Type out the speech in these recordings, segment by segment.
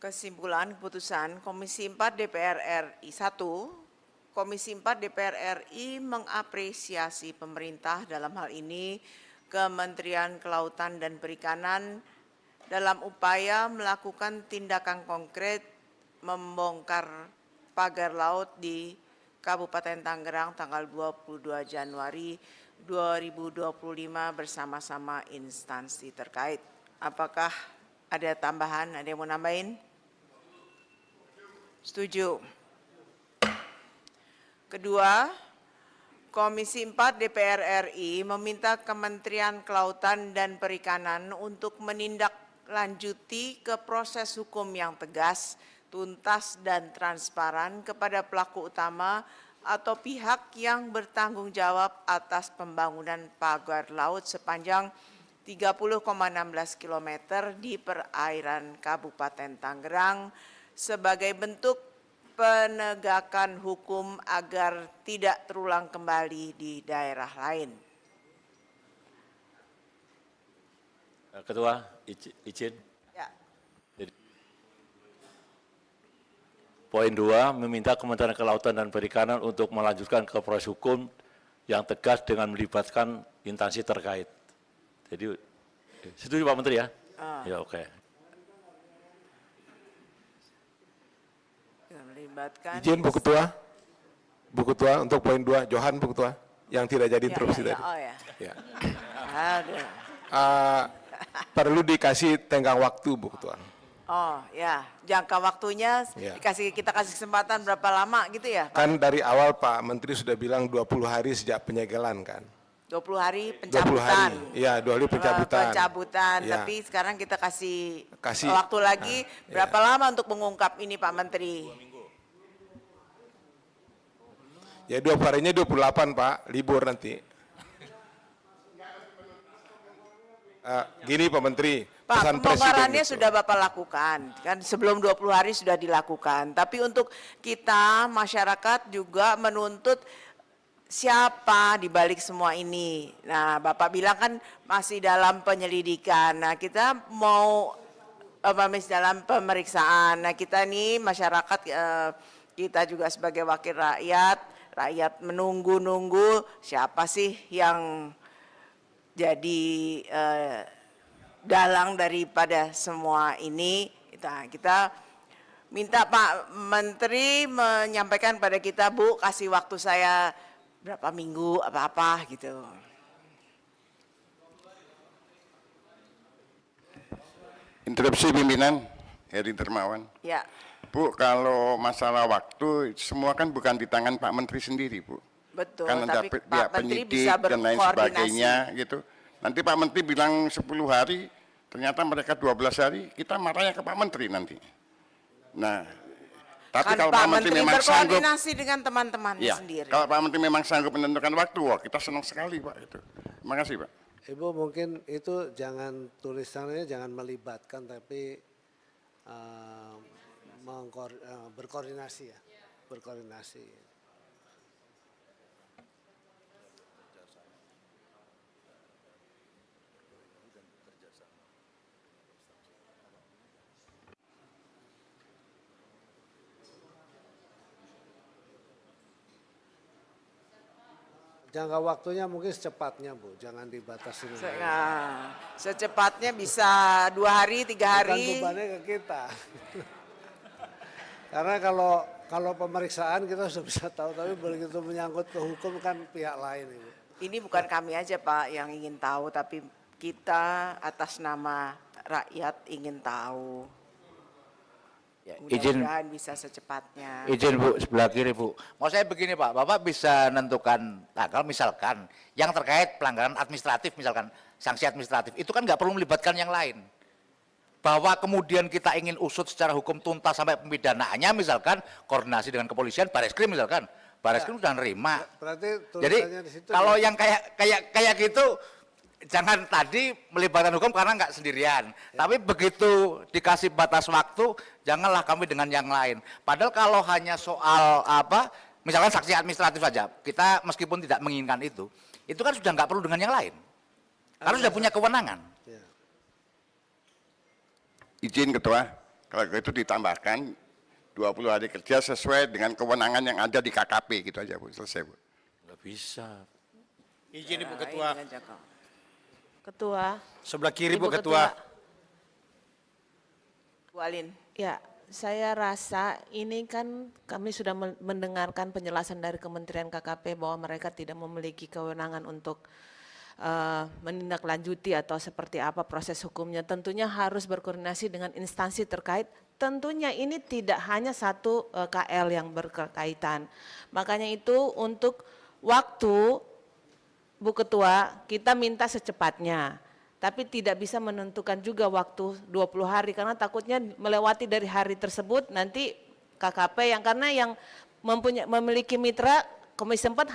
Kesimpulan keputusan Komisi 4 DPR RI 1, Komisi 4 DPR RI mengapresiasi pemerintah dalam hal ini Kementerian Kelautan dan Perikanan dalam upaya melakukan tindakan konkret membongkar pagar laut di Kabupaten Tangerang tanggal 22 Januari 2025 bersama-sama instansi terkait. Apakah ada tambahan? Ada yang mau nambahin? Setuju. Kedua, Komisi 4 DPR RI meminta Kementerian Kelautan dan Perikanan untuk menindaklanjuti ke proses hukum yang tegas, tuntas dan transparan kepada pelaku utama atau pihak yang bertanggung jawab atas pembangunan pagar laut sepanjang 30,16 km di perairan Kabupaten Tangerang sebagai bentuk penegakan hukum agar tidak terulang kembali di daerah lain. Ketua, izin. Ya. Poin 2, meminta Kementerian Kelautan dan Perikanan untuk melanjutkan ke proses hukum yang tegas dengan melibatkan instansi terkait. Jadi, setuju Pak Menteri ya? Ya, oke. Izin Bu Ketua. Bu Ketua untuk poin 2, Johan Bu Ketua, yang tidak jadi interupsi tadi. Oh ya. Ya. Aduh. Perlu dikasih tenggang waktu Bu Ketua. Oh ya, jangka waktunya Ya. kita kasih kesempatan berapa lama gitu ya? Pak? Kan dari awal Pak Menteri sudah bilang 20 hari sejak penyegelan kan. 20 hari 20 pencabutan. hari, iya 20 hari pencabutan. Pencabutan, Ya. tapi sekarang kita kasih Kasih, waktu lagi berapa ya. lama untuk mengungkap ini Pak Menteri? Ya 20 harinya 28 Pak, libur nanti. Gini Pak Menteri, Pak, pesan pembongkarannya Presiden sudah Bapak lakukan, kan sebelum 20 hari sudah dilakukan. Tapi untuk kita, masyarakat juga menuntut siapa di balik semua ini. Nah, Bapak bilang kan masih dalam penyelidikan. Nah, kita mau masih dalam pemeriksaan. Nah, kita nih masyarakat, kita juga sebagai wakil rakyat menunggu-nunggu siapa sih yang jadi dalang daripada semua ini. Kita minta Pak Menteri menyampaikan pada kita, Bu, kasih waktu saya berapa minggu apa-apa gitu. Interupsi pimpinan, Heri Dermawan. Ya. Bu, kalau masalah waktu semua kan bukan di tangan Pak Menteri sendiri, Bu. Betul, Kan ada tapi pihak Pak Menteri penyidik bisa dan lain berkoordinasi. sebagainya gitu. Nanti Pak Menteri bilang 10 hari, ternyata mereka 12 hari, kita marahnya ke Pak Menteri nanti. Nah, tapi Kan kalau Pak Pak Menteri memang sanggup, berkoordinasi dengan teman-temannya ya, sendiri. kalau Pak Menteri memang sanggup menentukan waktu, wah kita senang sekali Pak itu. Terima kasih Pak. Ibu mungkin itu jangan tulisannya jangan melibatkan tapi berkoordinasi ya, berkoordinasi. Jangka waktunya mungkin secepatnya Bu, jangan dibatasi. Nah, secepatnya bisa 2 hari, 3 hari. Bukan bebannya ke kita. Karena kalau pemeriksaan kita sudah bisa tahu, tapi begitu menyangkut ke hukum kan pihak lain Ibu. Ini bukan kami aja Pak yang ingin tahu, tapi kita atas nama rakyat ingin tahu. Ya, Mudah-mudahan bisa secepatnya. izin Bu, sebelah kiri Bu. Mau saya begini Pak, Bapak bisa menentukan tanggal misalkan yang terkait pelanggaran administratif misalkan sanksi administratif itu kan nggak perlu melibatkan yang lain. Bahwa kemudian kita ingin usut secara hukum tuntas sampai pemidanaannya misalkan koordinasi dengan kepolisian, Bareskrim misalkan, Bareskrim sudah nerima. Berarti Jadi tulisannya di situ kalau ya. yang kayak gitu jangan tadi melibatkan hukum karena nggak sendirian. Tapi begitu dikasih batas waktu, janganlah kami dengan yang lain. Padahal kalau hanya soal apa, misalkan saksi administratif saja, kita meskipun tidak menginginkan itu kan sudah nggak perlu dengan yang lain. Karena sudah punya kewenangan. Izin Ketua, Kalau itu ditambahkan 20 hari kerja sesuai dengan kewenangan yang ada di KKP gitu aja Bu, selesai Bu. Nggak bisa. Izin Ibu Nah, Ketua. ini aja, Kak. Ketua. Sebelah kiri Ibu Bu Ketua. Bu Alin. Ya, saya rasa ini kan kami sudah mendengarkan penjelasan dari Kementerian KKP bahwa mereka tidak memiliki kewenangan untuk menindaklanjuti atau seperti apa proses hukumnya. Tentunya harus berkoordinasi dengan instansi terkait. Tentunya ini tidak hanya satu KL yang berkaitan. Makanya itu untuk waktu, Bu Ketua, kita minta secepatnya. Tapi tidak bisa menentukan juga waktu 20 hari karena takutnya melewati dari hari tersebut nanti KKP karena yang memiliki mitra Komisi 4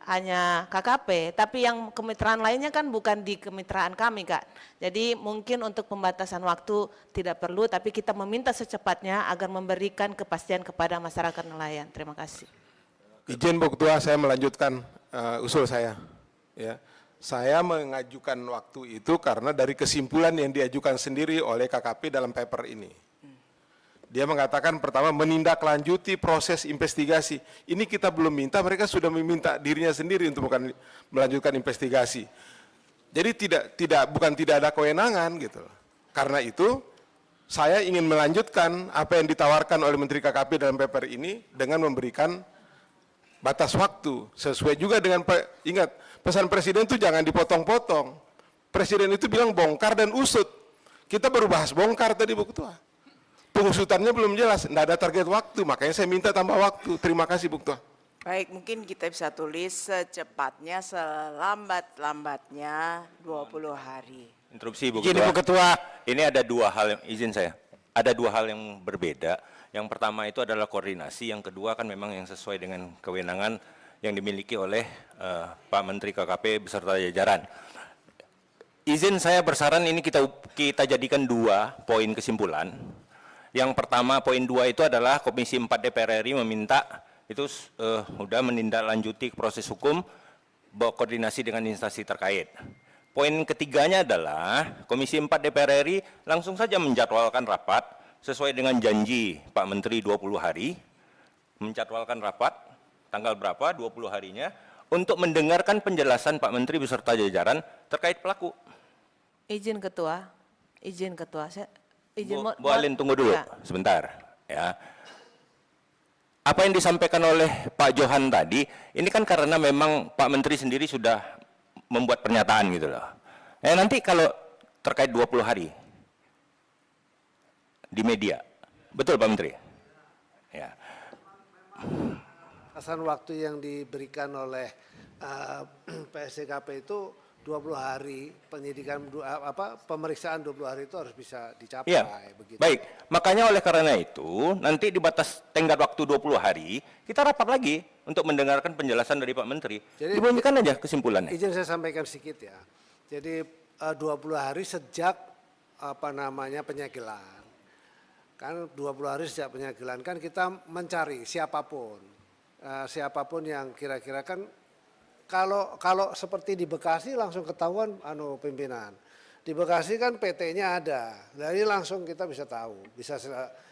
hanya KKP, tapi yang kemitraan lainnya kan bukan di kemitraan kami, Kak. Jadi mungkin untuk pembatasan waktu tidak perlu, tapi kita meminta secepatnya agar memberikan kepastian kepada masyarakat nelayan. Terima kasih. Izin Bu Ketua, saya melanjutkan usul saya. Ya. Saya mengajukan waktu itu karena dari kesimpulan yang diajukan sendiri oleh KKP dalam paper ini. Dia mengatakan pertama menindaklanjuti proses investigasi. Ini kita belum minta, mereka sudah meminta dirinya sendiri untuk melanjutkan investigasi. Jadi bukan tidak ada kewenangan gitu. Karena itu saya ingin melanjutkan apa yang ditawarkan oleh Menteri KKP dalam paper ini dengan memberikan batas waktu sesuai juga dengan ingat pesan Presiden itu jangan dipotong-potong. Presiden itu bilang bongkar dan usut. Kita baru bahas bongkar tadi Bu Ketua. Pengusutannya belum jelas, tidak ada target waktu, makanya saya minta tambah waktu. Terima kasih Bu Ketua. Baik, mungkin kita bisa tulis secepatnya, selambat-lambatnya 20 hari. Interupsi Bu Izin Ketua. Ibu Ketua. Ini ada dua hal, izin saya. Ada dua hal yang berbeda. Yang pertama itu adalah koordinasi, yang kedua kan memang yang sesuai dengan kewenangan yang dimiliki oleh Pak Menteri KKP beserta jajaran. Izin saya bersaran ini kita jadikan 2 poin kesimpulan. Yang pertama poin 2 itu adalah Komisi 4 DPR RI meminta itu sudah menindaklanjuti proses hukum berkoordinasi dengan instansi terkait. Poin ketiganya adalah Komisi 4 DPR RI langsung saja menjadwalkan rapat sesuai dengan janji Pak Menteri 20 hari, menjadwalkan rapat tanggal berapa 20 harinya untuk mendengarkan penjelasan Pak Menteri beserta jajaran terkait pelaku. Izin Ketua, Bu Alin tunggu dulu sebentar ya. Apa yang disampaikan oleh Pak Johan tadi, ini kan karena memang Pak Menteri sendiri sudah membuat pernyataan gitu loh. Nanti kalau terkait 20 hari di media, betul Pak Menteri? Ya. Batasan waktu yang diberikan oleh PSDKP itu 20 hari, penyidikan pemeriksaan 20 hari itu harus bisa dicapai. Ya, begitu. baik. Makanya oleh karena itu, nanti di batas tenggat waktu 20 hari, kita rapat lagi untuk mendengarkan penjelasan dari Pak Menteri. Jadi, dibumikan aja kesimpulannya. Izin saya sampaikan sedikit ya. Jadi 20 hari sejak penyegelan. Kan 20 hari sejak penyegelan kan kita mencari siapapun yang kira-kira kan kalau seperti di Bekasi langsung ketahuan pimpinan. Di Bekasi kan PT-nya ada. Dari langsung kita bisa tahu, bisa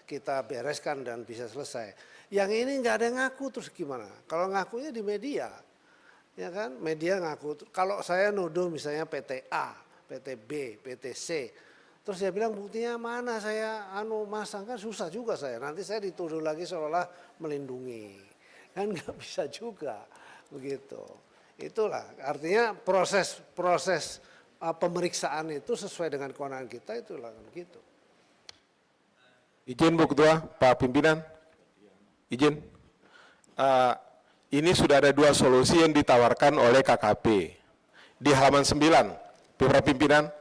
kita bereskan dan bisa selesai. Yang ini nggak ada yang ngaku terus gimana? Kalau ngakunya di media. Ya kan? Media ngaku. Kalau saya nuduh misalnya PT A, PT B, PT C. Terus dia bilang buktinya mana saya masang kan susah juga saya. Nanti saya dituduh lagi seolah melindungi. Kan nggak bisa juga begitu. Itulah artinya proses pemeriksaan itu sesuai dengan kewenangan kita itulah begitu. Izin Bu Ketua, Pak Pimpinan. Izin. Ini sudah ada 2 solusi yang ditawarkan oleh KKP. Di halaman 9, Beberapa Pimpinan,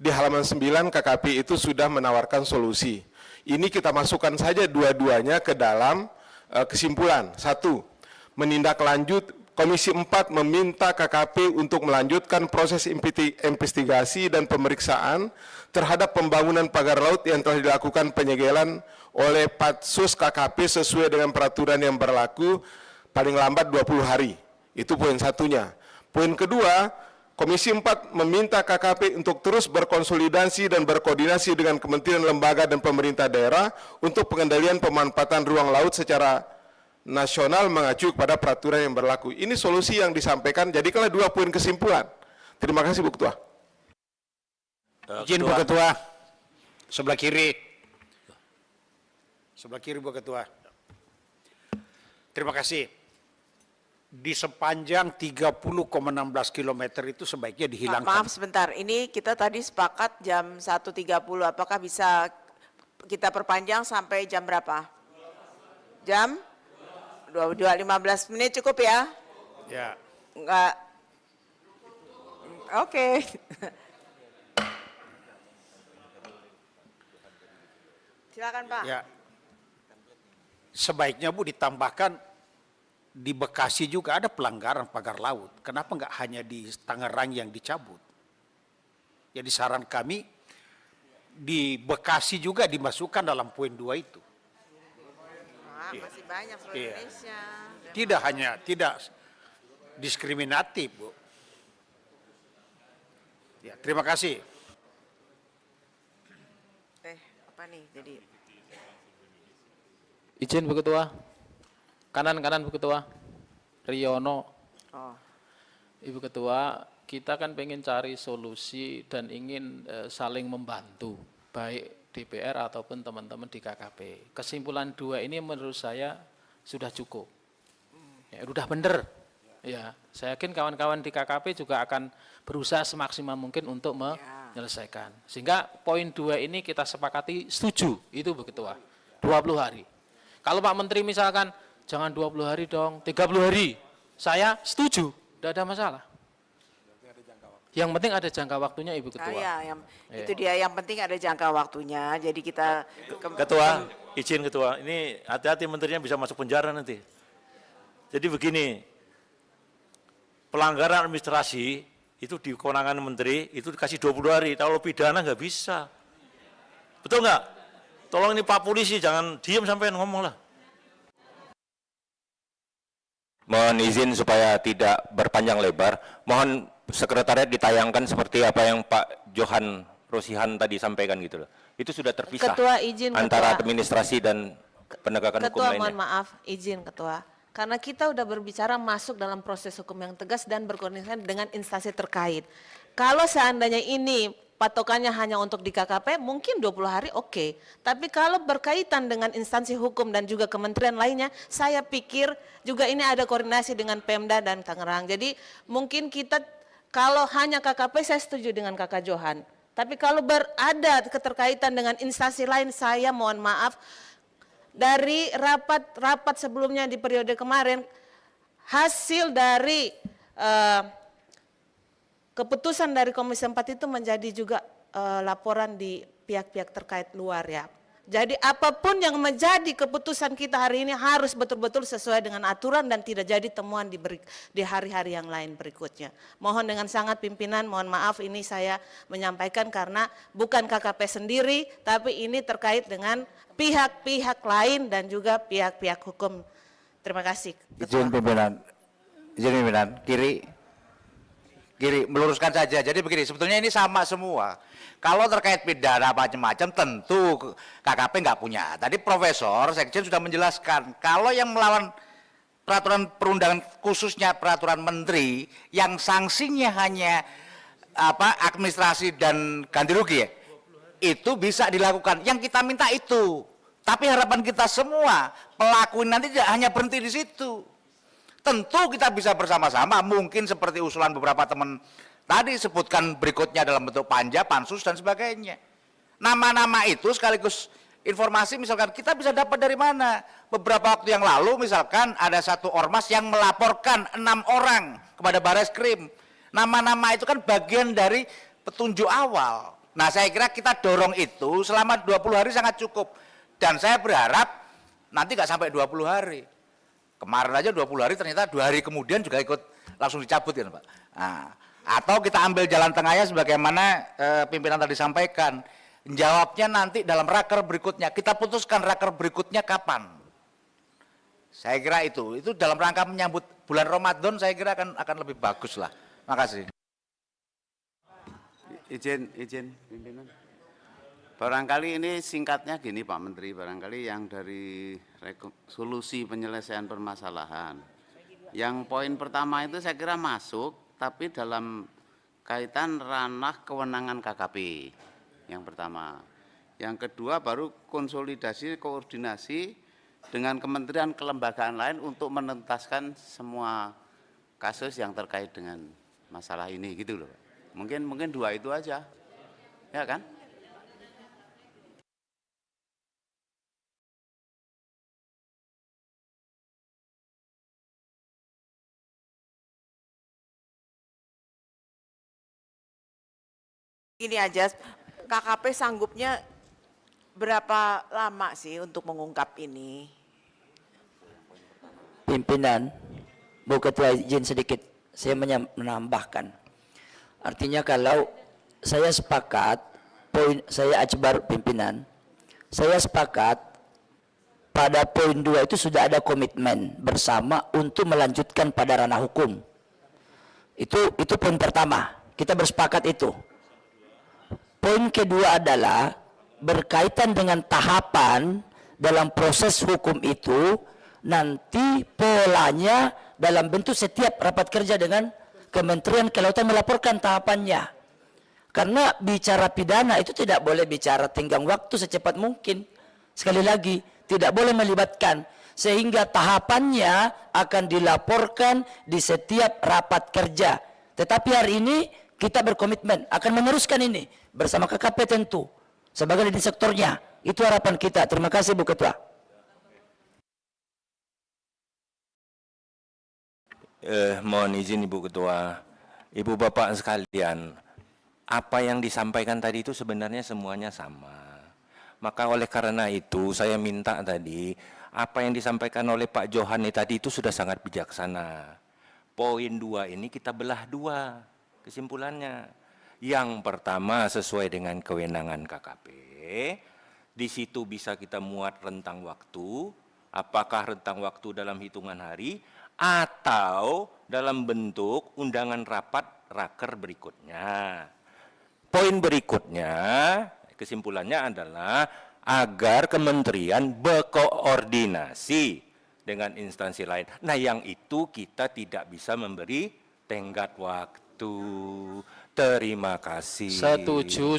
di halaman 9 KKP itu sudah menawarkan solusi. Ini kita masukkan saja dua-duanya ke dalam kesimpulan. 1, menindaklanjut Komisi 4 meminta KKP untuk melanjutkan proses investigasi dan pemeriksaan terhadap pembangunan pagar laut yang telah dilakukan penyegelan oleh Patsus KKP sesuai dengan peraturan yang berlaku paling lambat 20 hari. Itu poin 1-nya. Poin kedua, Komisi 4 meminta KKP untuk terus berkonsolidasi dan berkoordinasi dengan kementerian, lembaga, dan pemerintah daerah untuk pengendalian pemanfaatan ruang laut secara nasional mengacu kepada peraturan yang berlaku. Ini solusi yang disampaikan, jadikanlah 2 poin kesimpulan. Terima kasih Bu Ketua. Izin Bu Ketua. Sebelah kiri. Sebelah kiri Bu Ketua. Terima kasih. Di sepanjang 30,16 km itu sebaiknya dihilangkan. Maaf sebentar, ini kita tadi sepakat jam 1.30, apakah bisa kita perpanjang sampai jam berapa? Jam? 15 menit cukup ya? Ya. Enggak. Oke. Silakan Pak. Ya. Sebaiknya Bu ditambahkan di Bekasi juga ada pelanggaran pagar laut. Kenapa enggak hanya di Tangerang yang dicabut? Jadi saran kami di Bekasi juga dimasukkan dalam poin 2 itu. Masih banyak seluruh Iya. Indonesia. Tidak hanya, tidak diskriminatif, Bu. Ya, terima kasih. Apa nih jadi? Izin Bu Ketua. Kanan Bu Ketua. Riono. Oh. Ibu Ketua, kita kan pengen cari solusi dan ingin saling membantu, baik DPR ataupun teman-teman di KKP. Kesimpulan 2 ini menurut saya sudah cukup. Ya, sudah benar. Ya, saya yakin kawan-kawan di KKP juga akan berusaha semaksimal mungkin untuk menyelesaikan. Sehingga poin 2 ini kita sepakati setuju, itu Bu Ketua. 20 hari. Kalau Pak Menteri misalkan jangan 20 hari dong, 30 hari. Saya setuju, tidak ada masalah. Yang penting ada jangka waktunya Ibu Ketua. Itu dia, yang penting ada jangka waktunya. Jadi kita Ketua, izin Ketua, ini hati-hati menterinya bisa masuk penjara nanti. Jadi begini, pelanggaran administrasi itu di kewenangan menteri itu dikasih 20 hari, kalau pidana nggak bisa. Betul nggak? Tolong ini Pak Polisi jangan diem sampai ngomong lah. Mohon izin supaya tidak berpanjang lebar, mohon sekretariat ditayangkan seperti apa yang Pak Johan Rosihan tadi sampaikan gitu loh. Itu sudah terpisah Ketua, izin, antara Ketua. administrasi dan penegakan hukum Ketua, lainnya. mohon maaf, izin Ketua. Karena kita udah berbicara masuk dalam proses hukum yang tegas dan berkoordinasi dengan instansi terkait. Kalau seandainya ini patokannya hanya untuk di KKP, mungkin 20 hari oke. Tapi kalau berkaitan dengan instansi hukum dan juga kementerian lainnya, saya pikir juga ini ada koordinasi dengan Pemda dan Tangerang. Jadi mungkin kita kalau hanya KKP saya setuju dengan Kakak Johan. Tapi kalau berada keterkaitan dengan instansi lain, saya mohon maaf, dari rapat sebelumnya di periode kemarin, hasil dari keputusan dari Komisi 4 itu menjadi juga laporan di pihak-pihak terkait luar ya. Jadi apapun yang menjadi keputusan kita hari ini harus betul-betul sesuai dengan aturan dan tidak jadi temuan di hari-hari yang lain berikutnya. Mohon dengan sangat pimpinan, mohon maaf ini saya menyampaikan karena bukan KKP sendiri, tapi ini terkait dengan pihak-pihak lain dan juga pihak-pihak hukum. Terima kasih. Izin pimpinan, kiri meluruskan saja. Jadi begini, sebetulnya ini sama semua. Kalau terkait pidana macam-macam tentu KKP nggak punya. Tadi Profesor Sekjen sudah menjelaskan, kalau yang melawan peraturan perundangan khususnya peraturan menteri yang sanksinya hanya administrasi dan ganti rugi ya, itu bisa dilakukan. Yang kita minta itu. Tapi harapan kita semua pelaku nanti tidak hanya berhenti di situ. Tentu kita bisa bersama-sama, mungkin seperti usulan beberapa teman tadi sebutkan berikutnya dalam bentuk panja, pansus dan sebagainya. Nama-nama itu sekaligus informasi misalkan kita bisa dapat dari mana. Beberapa waktu yang lalu misalkan ada satu ormas yang melaporkan 6 orang kepada Bareskrim. Nama-nama itu kan bagian dari petunjuk awal. Nah saya kira kita dorong itu selama 20 hari sangat cukup. Dan saya berharap nanti nggak sampai 20 hari. Kemarin aja 20 hari ternyata 2 hari kemudian juga ikut langsung dicabut kan Pak. Nah, atau kita ambil jalan tengahnya sebagaimana pimpinan tadi sampaikan. Jawabnya nanti dalam raker berikutnya. Kita putuskan raker berikutnya kapan. Saya kira itu dalam rangka menyambut bulan Ramadan saya kira akan lebih bagus lah. Makasih. izin pimpinan. Barangkali ini singkatnya gini Pak Menteri, barangkali yang dari solusi penyelesaian permasalahan. Yang poin pertama itu saya kira masuk, tapi dalam kaitan ranah kewenangan KKP, yang pertama. Yang kedua baru konsolidasi, koordinasi dengan kementerian kelembagaan lain untuk menuntaskan semua kasus yang terkait dengan masalah ini gitu loh. Mungkin dua itu aja, ya kan? Gini aja, KKP sanggupnya berapa lama sih untuk mengungkap ini? Pimpinan, Bu Ketua izin sedikit saya menambahkan. Artinya kalau saya sepakat, saya Akbar pimpinan, saya sepakat pada poin 2 itu sudah ada komitmen bersama untuk melanjutkan pada ranah hukum. Itu poin pertama, kita bersepakat itu. Poin kedua adalah berkaitan dengan tahapan dalam proses hukum itu, nanti polanya dalam bentuk setiap rapat kerja dengan Kementerian Kelautan melaporkan tahapannya. Karena bicara pidana itu tidak boleh bicara tenggang waktu secepat mungkin. Sekali lagi, tidak boleh melibatkan. Sehingga tahapannya akan dilaporkan di setiap rapat kerja. Tetapi hari ini kita berkomitmen akan meneruskan ini bersama KKP tentu. Sebagai leading sektornya. Itu harapan kita. Terima kasih Bu Ketua. Mohon izin Ibu Ketua, Ibu Bapak sekalian, apa yang disampaikan tadi itu sebenarnya semuanya sama. Maka oleh karena itu saya minta tadi, apa yang disampaikan oleh Pak Johani tadi itu sudah sangat bijaksana. Poin 2 ini kita belah dua kesimpulannya. Yang pertama sesuai dengan kewenangan KKP, di situ bisa kita muat rentang waktu, apakah rentang waktu dalam hitungan hari, atau dalam bentuk undangan rapat raker berikutnya. Poin berikutnya, kesimpulannya adalah agar kementerian berkoordinasi dengan instansi lain. Nah, yang itu kita tidak bisa memberi tenggat waktu. Terima kasih. Setuju.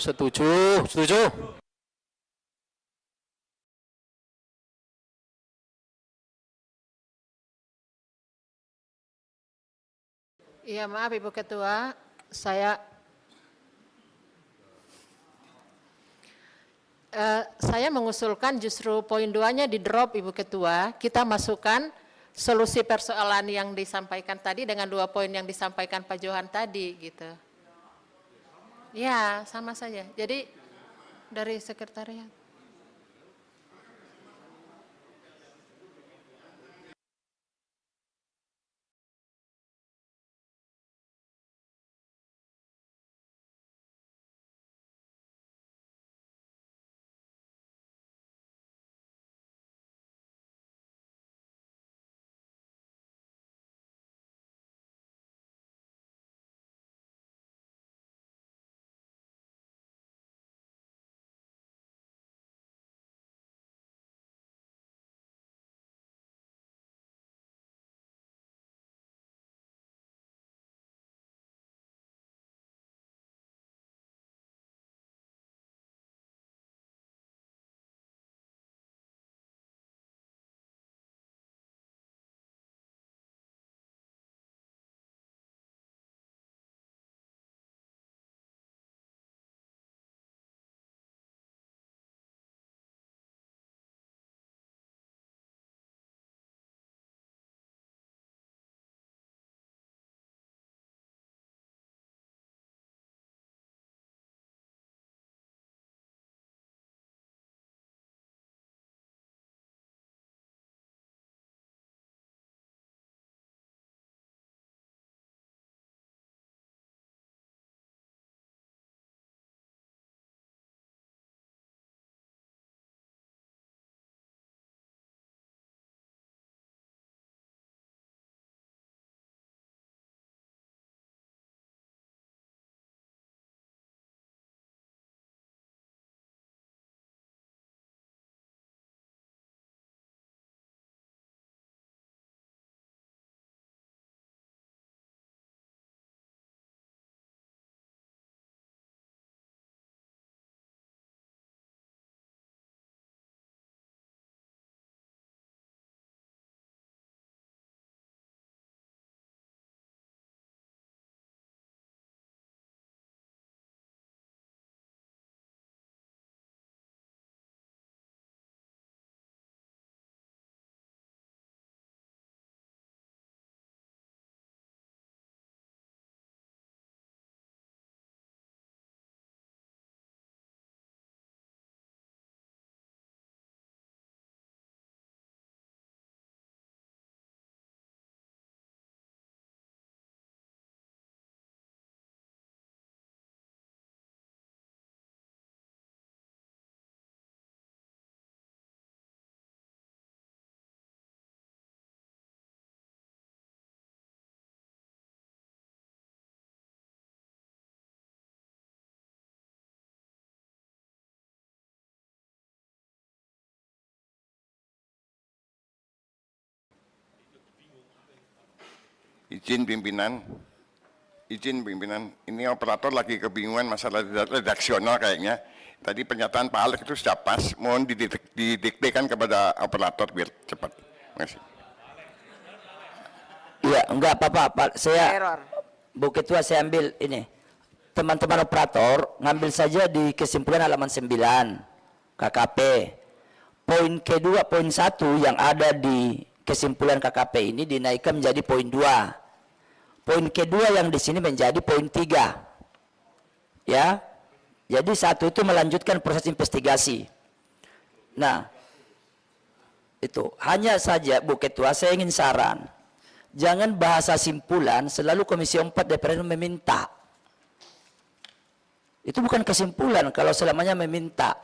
Iya, maaf Ibu Ketua, saya mengusulkan justru poin 2-nya di drop Ibu Ketua, kita masukkan solusi persoalan yang disampaikan tadi dengan 2 poin yang disampaikan Pak Johan tadi gitu. Ya, sama saja. Jadi dari sekretariat. Izin pimpinan, ini operator lagi kebingungan masalah redaksional kayaknya. Tadi pernyataan Pak Alex itu sudah pas, mohon didiktekan kepada operator biar cepat. Terima kasih. Iya, enggak apa-apa, Pak. Saya, Error. Bu Ketua, saya ambil ini. Teman-teman operator, ngambil saja di kesimpulan halaman 9, KKP. Poin kedua, poin 1 yang ada di kesimpulan KKP ini dinaikkan menjadi poin 2. Poin kedua yang di sini menjadi poin 3. Ya. Jadi 1 itu melanjutkan proses investigasi. Nah, itu. Hanya saja Bu Ketua, saya ingin saran. Jangan bahasa simpulan selalu Komisi 4 DPR meminta. Itu bukan kesimpulan kalau selamanya meminta.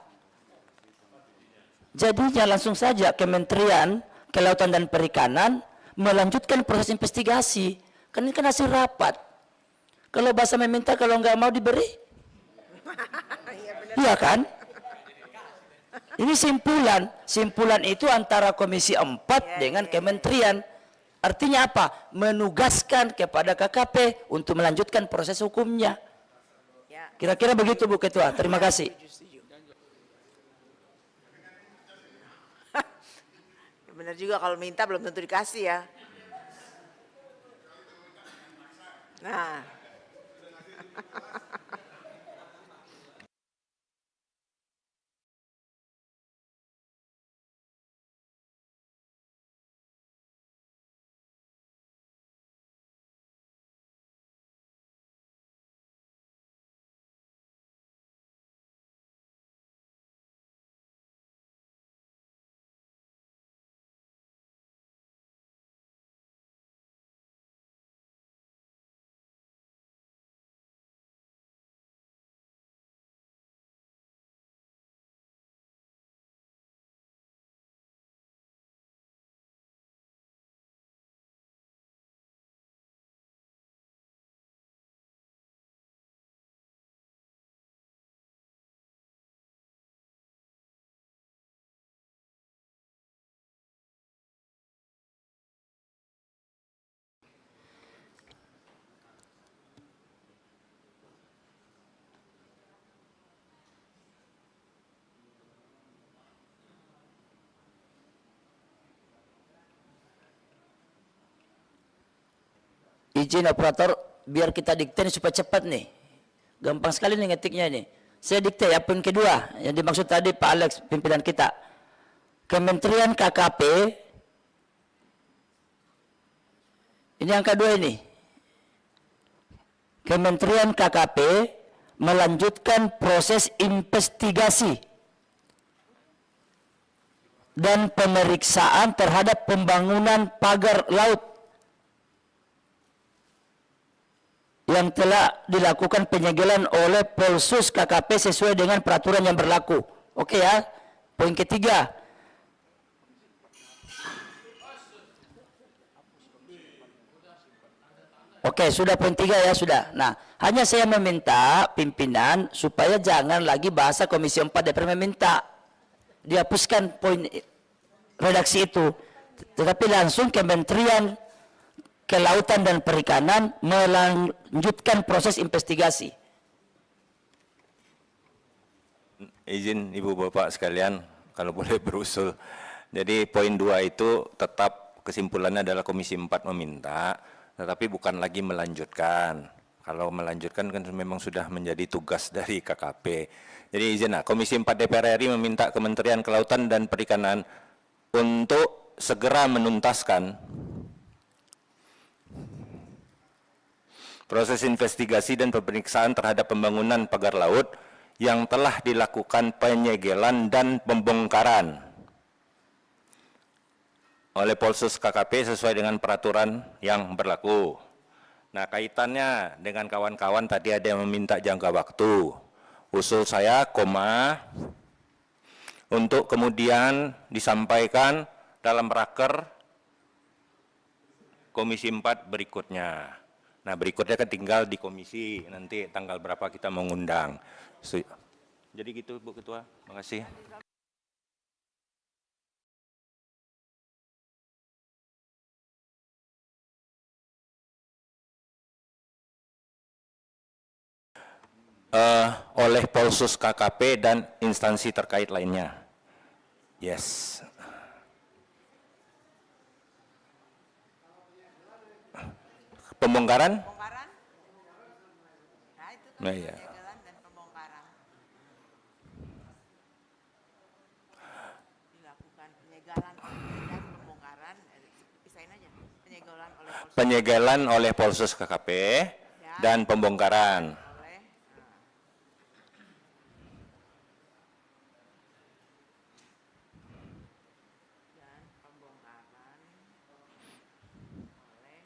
Jadinya langsung saja Kementerian Kelautan dan Perikanan melanjutkan proses investigasi. Kan ini kan hasil rapat. Kalau bahasa meminta, kalau nggak mau diberi, iya kan? Ini simpulan. Simpulan itu antara Komisi 4 dengan Kementerian. Artinya apa? Menugaskan kepada KKP untuk melanjutkan proses hukumnya. Kira-kira begitu Bu Ketua. Terima kasih. Benar juga, kalau minta belum tentu dikasih ya. Nah. Izin operator, biar kita dikte supaya cepat nih. Gampang sekali nih ngetiknya ini. Saya dikte ya, poin kedua yang dimaksud tadi Pak Alex, pimpinan kita. Kementerian KKP, ini yang kedua ini. Kementerian KKP melanjutkan proses investigasi dan pemeriksaan terhadap pembangunan pagar laut yang telah dilakukan penyegelan oleh Polsus KKP sesuai dengan peraturan yang berlaku. Oke ya. Poin ketiga. Oke, sudah poin 3 ya, sudah. Nah, hanya saya meminta pimpinan supaya jangan lagi bahasa Komisi 4 DPR meminta. Dihapuskan poin redaksi itu. Tetapi langsung Kementerian Kelautan dan Perikanan melanjutkan proses investigasi. Izin Ibu Bapak sekalian, kalau boleh berusul. Jadi poin 2 itu tetap kesimpulannya adalah Komisi 4 meminta, tetapi bukan lagi melanjutkan. Kalau melanjutkan kan memang sudah menjadi tugas dari KKP. Jadi izin, Komisi 4 DPR RI meminta Kementerian Kelautan dan Perikanan untuk segera menuntaskan proses investigasi dan pemeriksaan terhadap pembangunan pagar laut yang telah dilakukan penyegelan dan pembongkaran oleh Polsus KKP sesuai dengan peraturan yang berlaku. Nah, kaitannya dengan kawan-kawan tadi ada yang meminta jangka waktu. Usul saya, untuk kemudian disampaikan dalam raker Komisi 4 berikutnya. Nah, berikutnya kan tinggal di komisi, nanti tanggal berapa kita mengundang. Jadi gitu Bu Ketua, makasih. oleh Polsus KKP dan instansi terkait lainnya. Yes. Pembongkaran? Nah, iya. Penyegelan oleh Polsus KKP dan pembongkaran.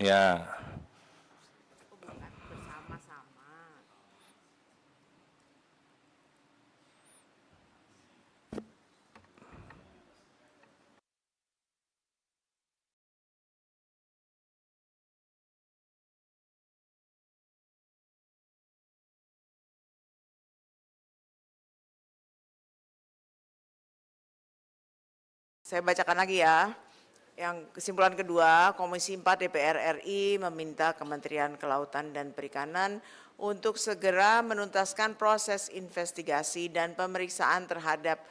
Ya. Saya bacakan lagi ya. Yang kesimpulan kedua, Komisi 4 DPR RI meminta Kementerian Kelautan dan Perikanan untuk segera menuntaskan proses investigasi dan pemeriksaan terhadap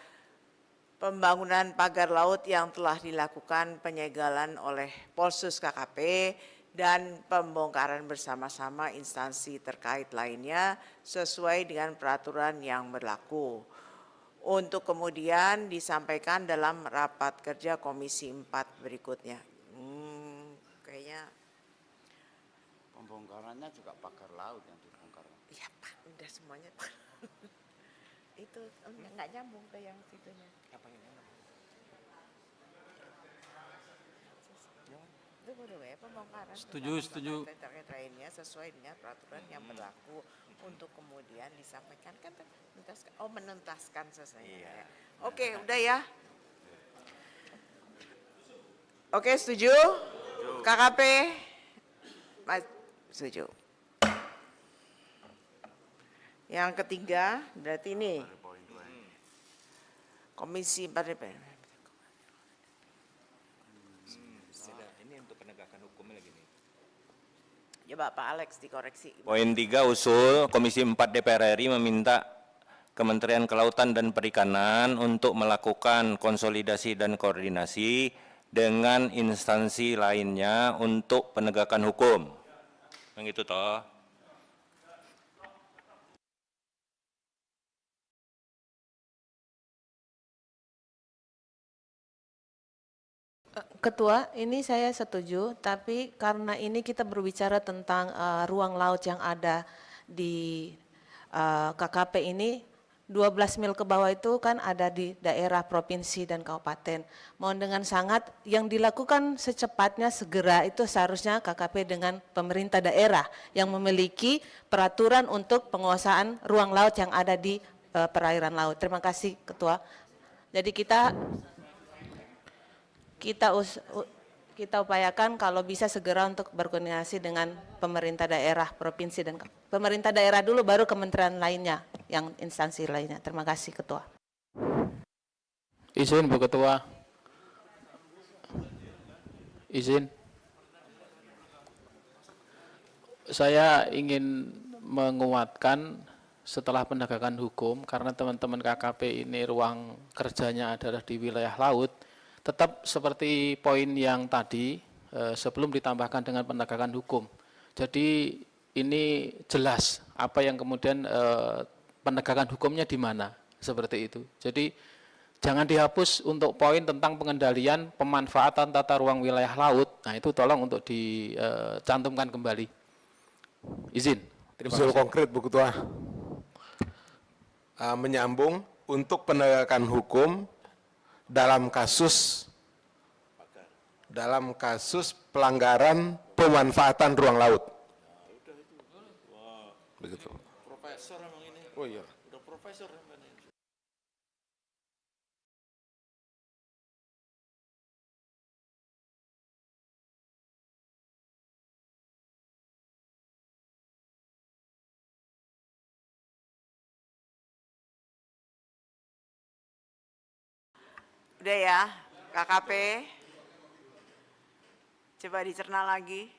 pembangunan pagar laut yang telah dilakukan penyegelan oleh Polsus KKP dan pembongkaran bersama-sama instansi terkait lainnya sesuai dengan peraturan yang berlaku. Untuk kemudian disampaikan dalam rapat kerja Komisi 4 berikutnya. Kayaknya Pembongkarannya juga pagar laut yang dibongkar. iya Pak, udah semuanya. Itu nggak nyambung ke yang situnya. Apa ini? Itu boleh ya, pembongkaran. Setuju. Terkait lainnya sesuai dengan peraturan yang berlaku. Untuk kemudian disampaikan kan menuntaskan selesai. Iya. Oke, udah ya. Oke, setuju? KKP? Mas, setuju. Yang ketiga, berarti ini. Komisi 4 DPR. Ini untuk penegakan hukumnya lagi nih. Coba Pak Alex dikoreksi. Poin 3 usul Komisi 4 DPR RI meminta Kementerian Kelautan dan Perikanan untuk melakukan konsolidasi dan koordinasi dengan instansi lainnya untuk penegakan hukum. Yang itu toh. Ketua, ini saya setuju, tapi karena ini kita berbicara tentang ruang laut yang ada di KKP ini, 12 mil ke bawah itu kan ada di daerah, provinsi, dan kabupaten. Mohon dengan sangat yang dilakukan secepatnya segera itu seharusnya KKP dengan pemerintah daerah yang memiliki peraturan untuk penguasaan ruang laut yang ada di perairan laut. Terima kasih Ketua. Jadi kita upayakan kalau bisa segera untuk berkoordinasi dengan pemerintah daerah, provinsi, dan pemerintah daerah dulu baru kementerian lainnya, yang instansi lainnya. Terima kasih Ketua. Izin Bu Ketua. Izin. Saya ingin menguatkan setelah penegakan hukum, karena teman-teman KKP ini ruang kerjanya adalah di wilayah laut, tetap seperti poin yang tadi sebelum ditambahkan dengan penegakan hukum. Jadi ini jelas apa yang kemudian penegakan hukumnya di mana, seperti itu. Jadi jangan dihapus untuk poin tentang pengendalian pemanfaatan tata ruang wilayah laut. Nah itu tolong untuk dicantumkan kembali. Izin. Terima Usul kasih. konkret Bu Ketua. Menyambung untuk penegakan hukum dalam kasus pelanggaran pemanfaatan ruang laut. Begitu. Profesor emang ini. Oh iya. Udah profesor. Udah ya, KKP. Coba dicerna lagi.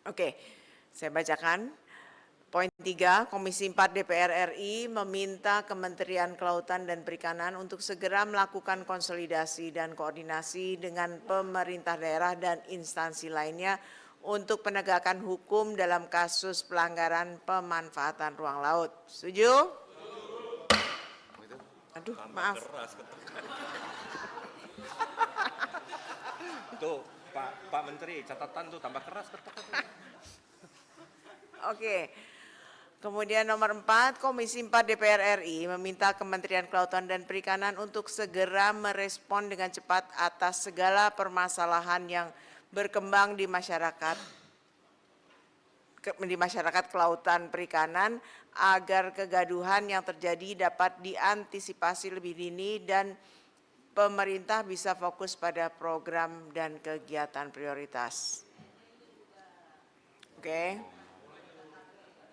Oke, saya bacakan. Poin 3, Komisi 4 DPR RI meminta Kementerian Kelautan dan Perikanan untuk segera melakukan konsolidasi dan koordinasi dengan pemerintah daerah dan instansi lainnya untuk penegakan hukum dalam kasus pelanggaran pemanfaatan ruang laut. Setuju? Aduh, maaf. Tuh, Pak Menteri, catatan tuh tambah keras. Oke. Kemudian nomor 4, Komisi 4 DPR RI meminta Kementerian Kelautan dan Perikanan untuk segera merespon dengan cepat atas segala permasalahan yang berkembang di masyarakat kelautan perikanan agar kegaduhan yang terjadi dapat diantisipasi lebih dini dan pemerintah bisa fokus pada program dan kegiatan prioritas. Oke.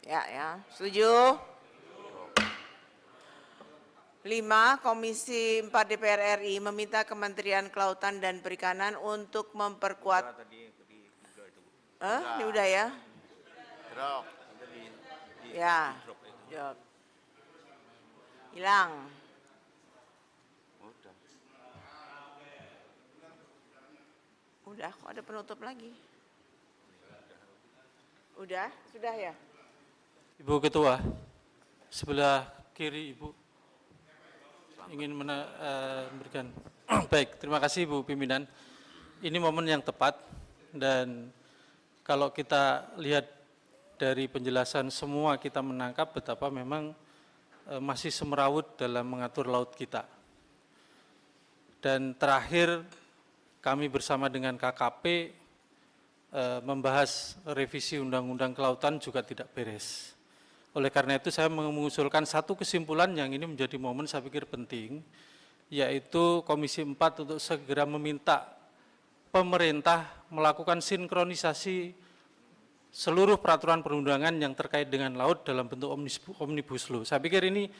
Ya, setuju? 5, Komisi 4 DPR RI meminta Kementerian Kelautan dan Perikanan untuk memperkuat. Ini udah ya? Ya, jawab. Hilang. Udah, kok ada penutup lagi? Udah, sudah ya? Ibu Ketua, sebelah kiri Ibu ingin memberikan. Baik, terima kasih Ibu Pimpinan. Ini momen yang tepat dan kalau kita lihat dari penjelasan semua kita menangkap betapa memang masih semerawut dalam mengatur laut kita. Dan terakhir kami bersama dengan KKP membahas revisi Undang-Undang Kelautan juga tidak beres. Oleh karena itu saya mengusulkan satu kesimpulan yang ini menjadi momen saya pikir penting, yaitu Komisi 4 untuk segera meminta pemerintah melakukan sinkronisasi seluruh peraturan perundangan yang terkait dengan laut dalam bentuk omnibus law. Saya pikir ini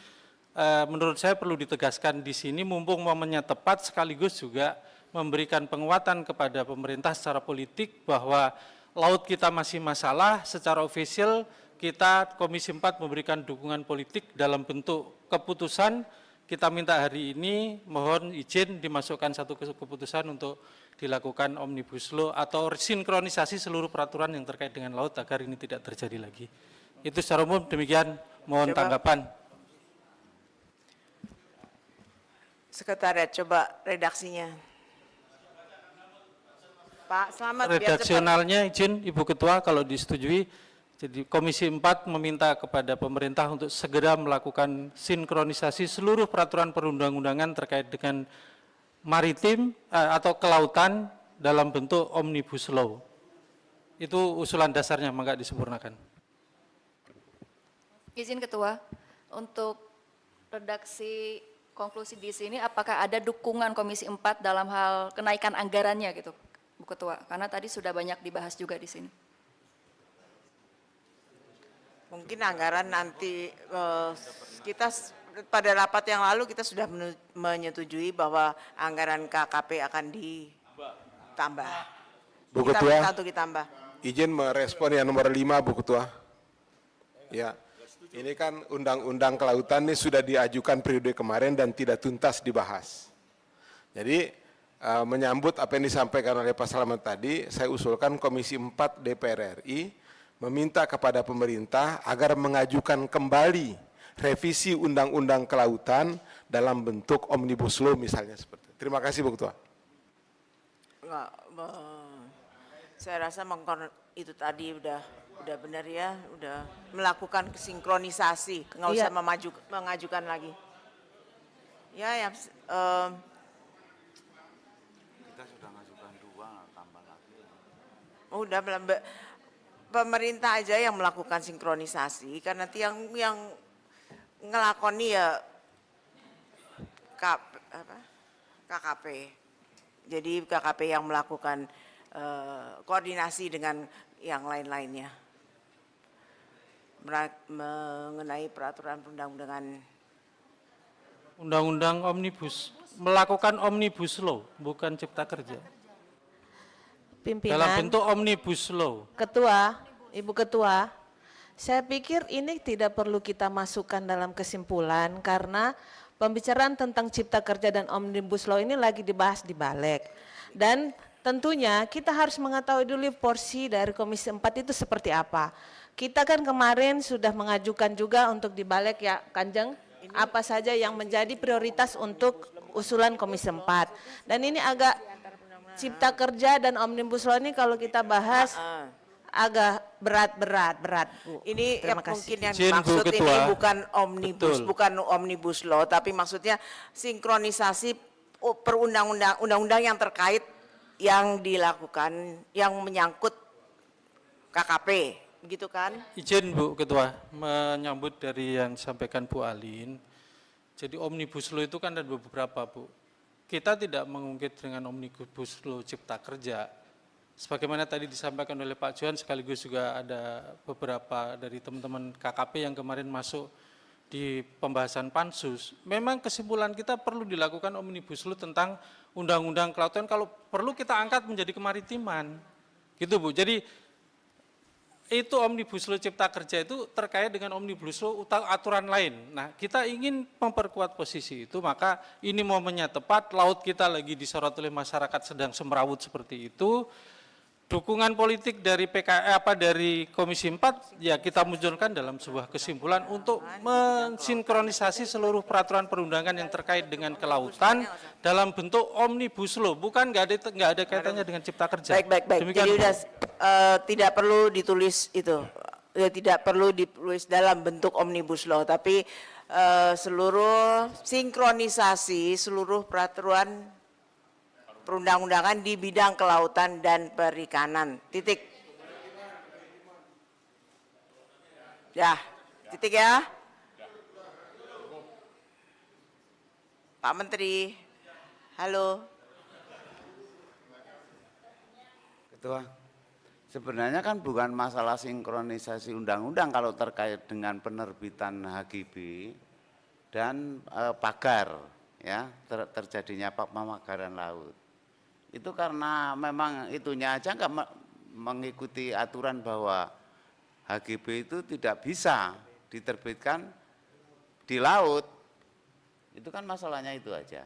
menurut saya perlu ditegaskan di sini mumpung momennya tepat sekaligus juga memberikan penguatan kepada pemerintah secara politik bahwa laut kita masih masalah secara ofisial. Kita Komisi 4 memberikan dukungan politik dalam bentuk keputusan. Kita minta hari ini mohon izin dimasukkan satu keputusan untuk dilakukan omnibus law atau sinkronisasi seluruh peraturan yang terkait dengan laut agar ini tidak terjadi lagi. Itu secara umum demikian, mohon tanggapan. Sekretariat, coba redaksinya. Pak Slamet, redaksionalnya izin Ibu Ketua kalau disetujui. Jadi Komisi 4 meminta kepada pemerintah untuk segera melakukan sinkronisasi seluruh peraturan perundang-undangan terkait dengan maritim atau kelautan dalam bentuk omnibus law. Itu usulan dasarnya, maka disempurnakan. Izin Ketua, untuk redaksi konklusi di sini apakah ada dukungan Komisi 4 dalam hal kenaikan anggarannya gitu, Bu Ketua? Karena tadi sudah banyak dibahas juga di sini. Mungkin anggaran nanti kita pada rapat yang lalu kita sudah menyetujui bahwa anggaran KKP akan ditambah. Bu Ketua, ditambah. Izin merespon yang nomor 5, Bu Ketua. Ya, ini kan Undang-Undang Kelautan ini sudah diajukan periode kemarin dan tidak tuntas dibahas. Jadi menyambut apa yang disampaikan oleh Pak Slamet tadi, saya usulkan Komisi 4 DPR RI meminta kepada pemerintah agar mengajukan kembali revisi Undang-Undang Kelautan dalam bentuk omnibus law misalnya seperti itu. Terima kasih Bu Ketua. Enggak, saya rasa itu tadi udah benar ya, udah melakukan sinkronisasi, nggak usah mengajukan lagi. Ya, yang kita sudah mengajukan 2, tambah lagi. Udah pemerintah aja yang melakukan sinkronisasi, karena nanti yang ngelakoni ya KKP. Jadi KKP yang melakukan koordinasi dengan yang lain-lainnya mengenai peraturan perundang-undangan. Undang-undang omnibus, melakukan omnibus law, bukan cipta kerja. Pimpinan. Dalam bentuk omnibus law. Ketua, Ibu Ketua, saya pikir ini tidak perlu kita masukkan dalam kesimpulan karena pembicaraan tentang cipta kerja dan omnibus law ini lagi dibahas di Balik. Dan tentunya kita harus mengetahui dulu porsi dari Komisi 4 itu seperti apa. Kita kan kemarin sudah mengajukan juga untuk di Balik ya Kanjeng, apa saja yang menjadi prioritas untuk usulan Komisi 4. Dan ini agak cipta kerja dan omnibus law ini kalau kita bahas agak berat Bu. Ini Terima yang kasih. mungkin yang Izin, Bu dimaksud ini Ketua. bukan omnibus, Betul. bukan omnibus law, tapi maksudnya sinkronisasi undang-undang yang terkait yang dilakukan, yang menyangkut KKP, begitu kan? Izin Bu Ketua, menyambut dari yang disampaikan Bu Alin. Jadi omnibus law itu kan ada beberapa Bu. Kita tidak mengungkit dengan omnibus law cipta kerja. Sebagaimana tadi disampaikan oleh Pak Johan, sekaligus juga ada beberapa dari teman-teman KKP yang kemarin masuk di pembahasan pansus. Memang kesimpulan kita perlu dilakukan omnibus law tentang undang-undang kelautan, kalau perlu kita angkat menjadi kemaritiman. Gitu Bu, jadi itu omnibus law cipta kerja itu terkait dengan omnibus law aturan lain. Nah, kita ingin memperkuat posisi itu, maka ini momennya tepat, laut kita lagi disorot oleh masyarakat sedang semrawut seperti itu. Dukungan politik dari dari Komisi 4 ya kita munculkan dalam sebuah kesimpulan untuk mensinkronisasi seluruh peraturan perundangan yang terkait dengan kelautan dalam bentuk omnibus law, bukan nggak ada kaitannya dengan cipta kerja. Baik. Demikian, Jadi Bu. udah tidak perlu ditulis itu, tidak perlu ditulis dalam bentuk omnibus law, tapi seluruh sinkronisasi seluruh peraturan perundang-undangan di bidang kelautan dan perikanan. Titik. Ya, titik ya. Pak Menteri, halo. Ketua, sebenarnya kan bukan masalah sinkronisasi undang-undang kalau terkait dengan penerbitan HGB dan pagar, ya terjadinya pemagaran laut. Itu karena memang itunya aja nggak mengikuti aturan bahwa HGB itu tidak bisa diterbitkan di laut. Itu kan masalahnya itu aja.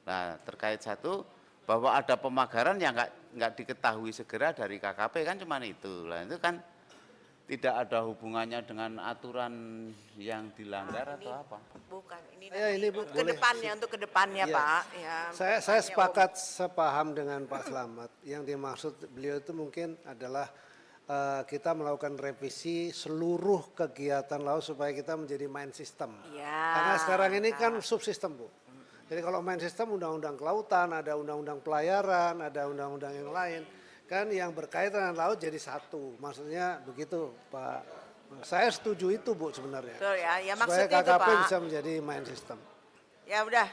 Nah, terkait satu bahwa ada pemagaran yang nggak diketahui segera dari KKP kan cuma itu. Lah itu kan tidak ada hubungannya dengan aturan yang dilanggar atau apa? Bukan, ini, ini Bu, ke depannya, untuk ke depannya Ya. Pak. Ya, Saya sepakat, sepaham dengan Pak Slamet. Yang dimaksud beliau itu mungkin adalah kita melakukan revisi seluruh kegiatan laut supaya kita menjadi main system. Ya. Karena sekarang ini kan subsistem Bu. Jadi kalau main system undang-undang kelautan, ada undang-undang pelayaran, ada undang-undang yang lain. Kan yang berkaitan dengan laut jadi satu. Maksudnya begitu Pak. Saya setuju itu Bu sebenarnya. Betul ya, ya Supaya maksudnya itu KKP Pak. bisa menjadi main system. Ya udah,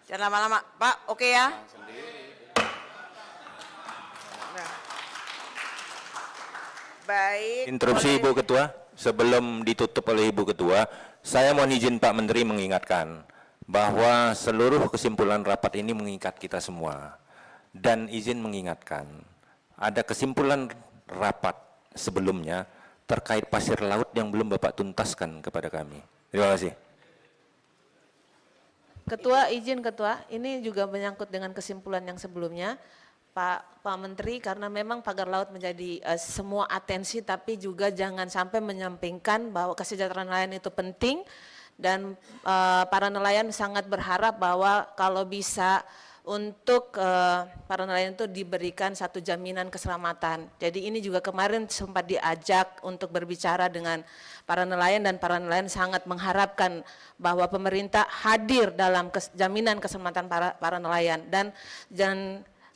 jangan lama-lama. Pak, oke ya? Nah. Baik. Interupsi Ibu Ketua, sebelum ditutup oleh Ibu Ketua, saya mohon izin Pak Menteri mengingatkan bahwa seluruh kesimpulan rapat ini mengikat kita semua. Dan izin mengingatkan, ada kesimpulan rapat sebelumnya terkait pasir laut yang belum Bapak tuntaskan kepada kami. Terima kasih. Ketua, izin Ketua, ini juga menyangkut dengan kesimpulan yang sebelumnya. Pak Menteri, karena memang pagar laut menjadi semua atensi, tapi juga jangan sampai menyampingkan bahwa kesejahteraan nelayan itu penting, dan para nelayan sangat berharap bahwa kalau bisa untuk para nelayan itu diberikan satu jaminan keselamatan. Jadi ini juga kemarin sempat diajak untuk berbicara dengan para nelayan, dan para nelayan sangat mengharapkan bahwa pemerintah hadir dalam jaminan keselamatan para nelayan. Dan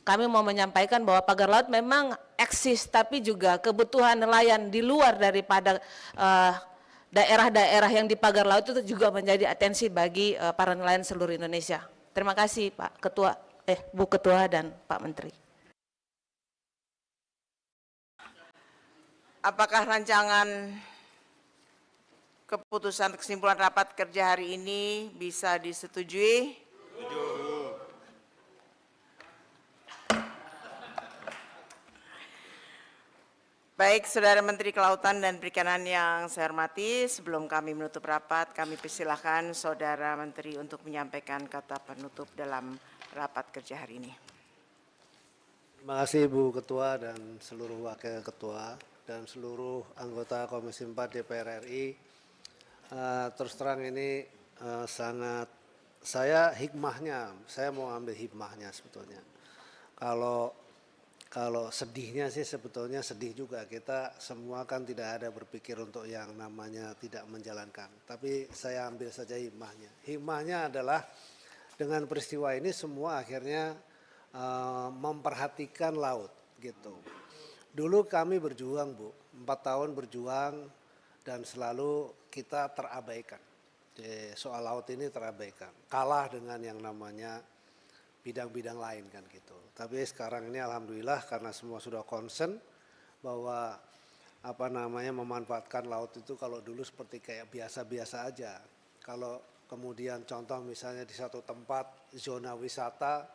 kami mau menyampaikan bahwa pagar laut memang eksis, tapi juga kebutuhan nelayan di luar daripada daerah-daerah yang di pagar laut itu juga menjadi atensi bagi para nelayan seluruh Indonesia. Terima kasih Pak Ketua, Bu Ketua dan Pak Menteri. Apakah rancangan keputusan kesimpulan rapat kerja hari ini bisa disetujui? Baik, Saudara Menteri Kelautan dan Perikanan yang saya hormati, sebelum kami menutup rapat, kami persilahkan Saudara Menteri untuk menyampaikan kata penutup dalam rapat kerja hari ini. Terima kasih Bu Ketua dan seluruh Wakil Ketua dan seluruh anggota Komisi 4 DPR RI. Terus terang ini sangat, saya mau ambil hikmahnya sebetulnya. Kalau sedihnya sih sebetulnya sedih juga, kita semua kan tidak ada berpikir untuk yang namanya tidak menjalankan. Tapi saya ambil saja hikmahnya. Hikmahnya adalah dengan peristiwa ini semua akhirnya memperhatikan laut gitu. Dulu kami berjuang Bu, 4 tahun berjuang dan selalu kita terabaikan. Soal laut ini terabaikan, kalah dengan yang namanya bidang-bidang lain kan gitu. Tapi sekarang ini alhamdulillah karena semua sudah concern bahwa memanfaatkan laut itu kalau dulu seperti kayak biasa-biasa aja. Kalau kemudian contoh misalnya di satu tempat zona wisata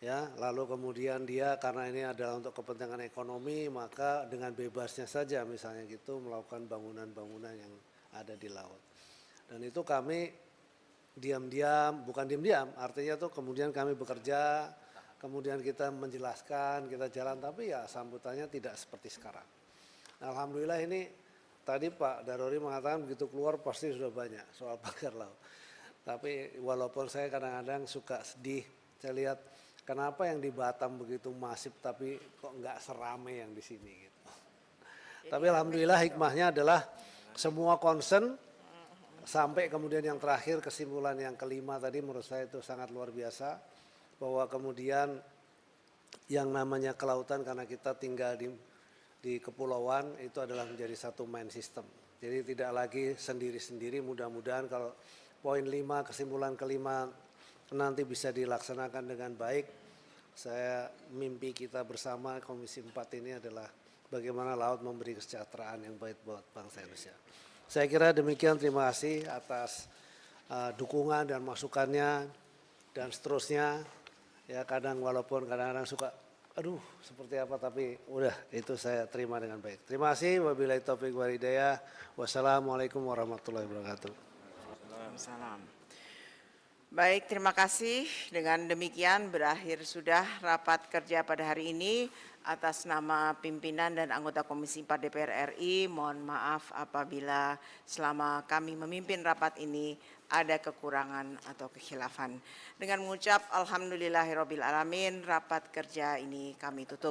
ya, lalu kemudian dia karena ini adalah untuk kepentingan ekonomi, maka dengan bebasnya saja misalnya gitu melakukan bangunan-bangunan yang ada di laut. Dan itu kami diam-diam, bukan diam-diam, artinya tuh kemudian kami bekerja, kemudian kita menjelaskan, kita jalan, tapi ya sambutannya tidak seperti sekarang. Nah, alhamdulillah ini tadi Pak Darori mengatakan begitu keluar pasti sudah banyak soal pagar laut. Tapi walaupun saya kadang-kadang suka sedih, saya lihat kenapa yang di Batam begitu masif tapi kok nggak serame yang di sini gitu. Tapi alhamdulillah hikmahnya adalah semua concern sampai kemudian yang terakhir kesimpulan yang kelima tadi menurut saya itu sangat luar biasa, bahwa kemudian yang namanya kelautan karena kita tinggal di kepulauan itu adalah menjadi satu main system. Jadi tidak lagi sendiri-sendiri, mudah-mudahan kalau poin 5 kesimpulan kelima nanti bisa dilaksanakan dengan baik. Saya mimpi kita bersama Komisi 4 ini adalah bagaimana laut memberi kesejahteraan yang baik buat bangsa Indonesia. Saya kira demikian, terima kasih atas dukungan dan masukannya dan seterusnya. Ya kadang walaupun kadang-kadang suka, aduh seperti apa, tapi udah itu saya terima dengan baik. Terima kasih, wabillahi taufiq wal hidayah. Wassalamualaikum warahmatullahi wabarakatuh. Waalaikumsalam. Baik, terima kasih. Dengan demikian berakhir sudah rapat kerja pada hari ini. Atas nama pimpinan dan anggota Komisi 4 DPR RI, mohon maaf apabila selama kami memimpin rapat ini ada kekurangan atau kekhilafan. Dengan mengucap alhamdulillahirabbil alamin, rapat kerja ini kami tutup.